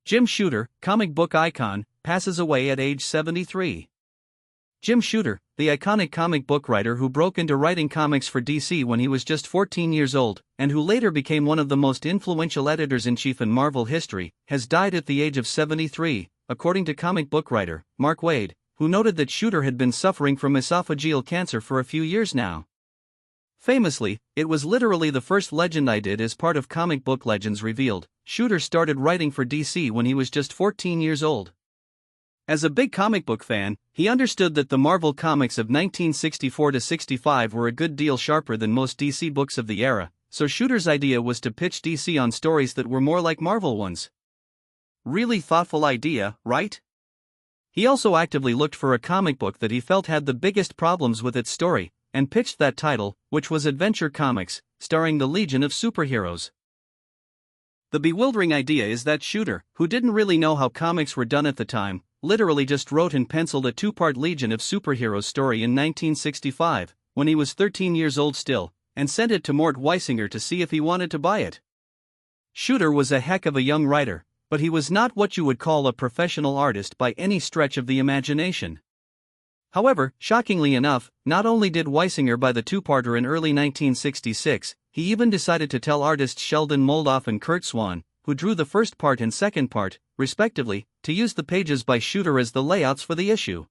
Jim Shooter, comic book icon, passes away at age 73. Jim Shooter, the iconic comic book writer who broke into writing comics for DC when he was just 14 years old, and who later became one of the most influential editors-in-chief in Marvel history, has died at the age of 73, according to comic book writer Mark Waid, who noted that Shooter had been suffering from esophageal cancer for a few years now. Famously, it was literally the first legend I did as part of Comic Book Legends Revealed. Shooter started writing for DC when he was just 14 years old. As a big comic book fan, he understood that the Marvel comics of 1964-65 were a good deal sharper than most DC books of the era, so Shooter's idea was to pitch DC on stories that were more like Marvel ones. Really thoughtful idea, right? He also actively looked for a comic book that he felt had the biggest problems with its story, and pitched that title, which was Adventure Comics, starring the Legion of Superheroes. The bewildering idea is that Shooter, who didn't really know how comics were done at the time, literally just wrote and penciled a two-part Legion of Superheroes story in 1965, when he was 13 years old still, and sent it to Mort Weisinger to see if he wanted to buy it. Shooter was a heck of a young writer, but he was not what you would call a professional artist by any stretch of the imagination. However, shockingly enough, not only did Weisinger buy the two-parter in early 1966, he even decided to tell artists Sheldon Moldoff and Kurt Swan, who drew the first part and second part, respectively, to use the pages by Shooter as the layouts for the issue.